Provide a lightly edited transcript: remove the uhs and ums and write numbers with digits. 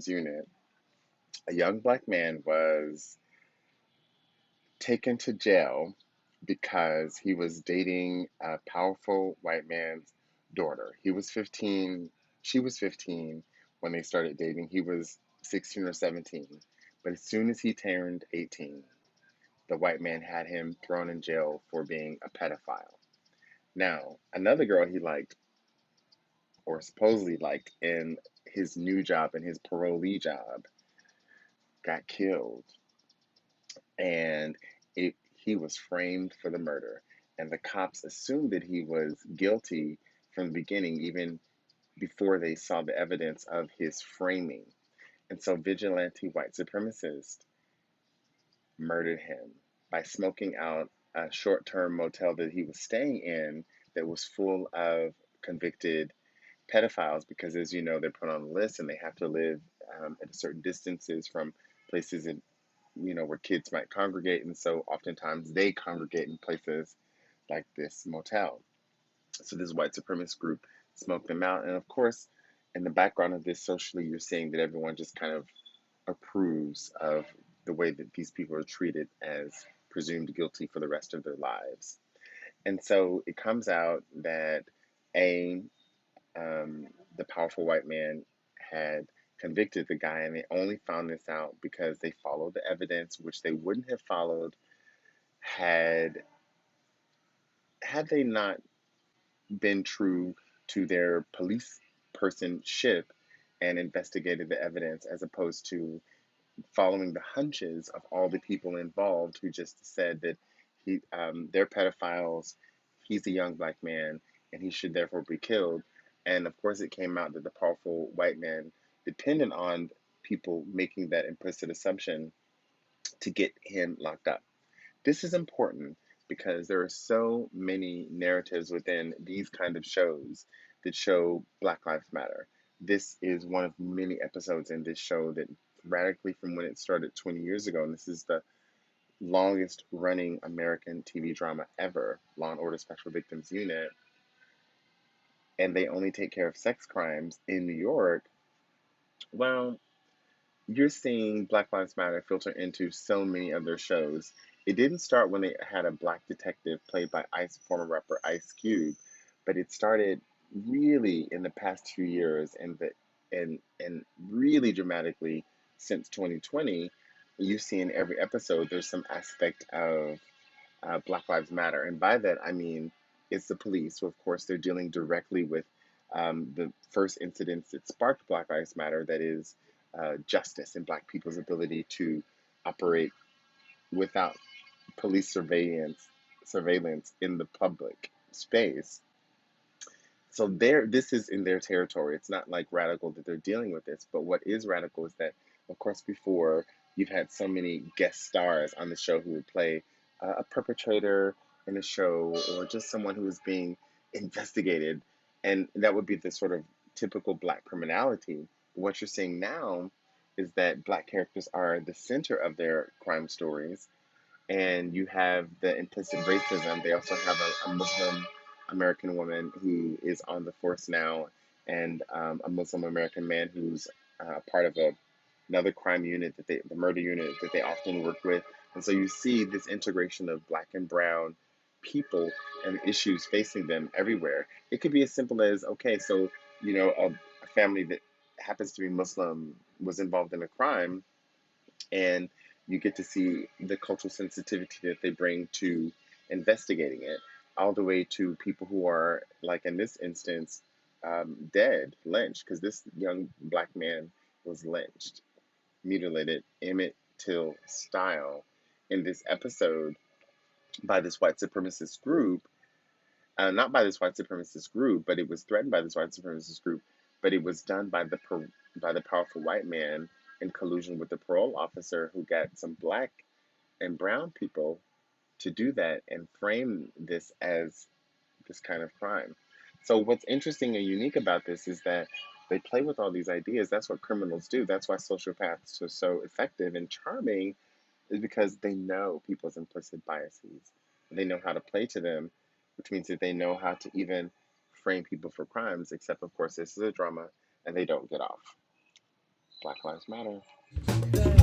Victims Unit, a young black man was taken to jail because he was dating a powerful white man's daughter. He was 15, she was 15 when they started dating. He was 16 or 17. But as soon as he turned 18, the white man had him thrown in jail for being a pedophile. Now, another girl he liked, or supposedly liked, in his new job, in his parolee job, got killed. And he was framed for the murder. And the cops assumed that he was guilty from the beginning, even before they saw the evidence of his framing. And so vigilante white supremacists murdered him by smoking out a short term motel that he was staying in that was full of convicted pedophiles because, as you know, they're put on a list and they have to live at certain distances from places in, where kids might congregate. And so oftentimes they congregate in places like this motel. So this white supremacist group smoked them out. And of course, in the background of this, socially, you're seeing that everyone just kind of approves of the way that these people are treated as presumed guilty for the rest of their lives. And so it comes out that a um, the powerful white man had convicted the guy, and they only found this out because they followed the evidence, which they wouldn't have followed had they not been true to their police personship and investigated the evidence, as opposed to following the hunches of all the people involved who just said that they're pedophiles, he's a young black man, and he should therefore be killed. And of course, it came out that the powerful white man depended on people making that implicit assumption to get him locked up. This is important because there are so many narratives within these kind of shows that show Black Lives Matter. This is one of many episodes in this show that radically from when it started 20 years ago, and this is the longest running American TV drama ever, Law and Order Special Victims Unit, and they only take care of sex crimes in New York. Well, you're seeing Black Lives Matter filter into so many of their shows. It didn't start when they had a black detective played by former rapper Ice Cube, but it started really in the past few years, and really dramatically since 2020. You see in every episode there's some aspect of Black Lives Matter, and by that I mean it's the police. So of course they're dealing directly with the first incidents that sparked Black Lives Matter, that is justice and Black people's ability to operate without police surveillance in the public space. So this is in their territory. It's not like radical that they're dealing with this, but what is radical is that, of course, before you've had so many guest stars on the show who would play a perpetrator in a show or just someone who is being investigated, and that would be the sort of typical Black criminality. What you're seeing now is that Black characters are the center of their crime stories, and you have the implicit racism. They also have a Muslim American woman who is on the force now, and a Muslim American man who's part of another crime unit the murder unit that they often work with. And so you see this integration of black and brown people and issues facing them everywhere. It could be as simple as, okay, so a family that happens to be Muslim was involved in a crime, and you get to see the cultural sensitivity that they bring to investigating it, all the way to people who are, like in this instance, dead, lynched, because this young black man was lynched, mutilated, Emmett Till style, in this episode by this white supremacist group. Not by this white supremacist group, but it was threatened by this white supremacist group. But it was done by the powerful white man in collusion with the parole officer who got some black and brown people to do that and frame this as this kind of crime. So what's interesting and unique about this is that they play with all these ideas. That's what criminals do. That's why sociopaths are so effective and charming, is because they know people's implicit biases. They know how to play to them, which means that they know how to even frame people for crimes, except, of course, this is a drama and they don't get off. Black Lives Matter.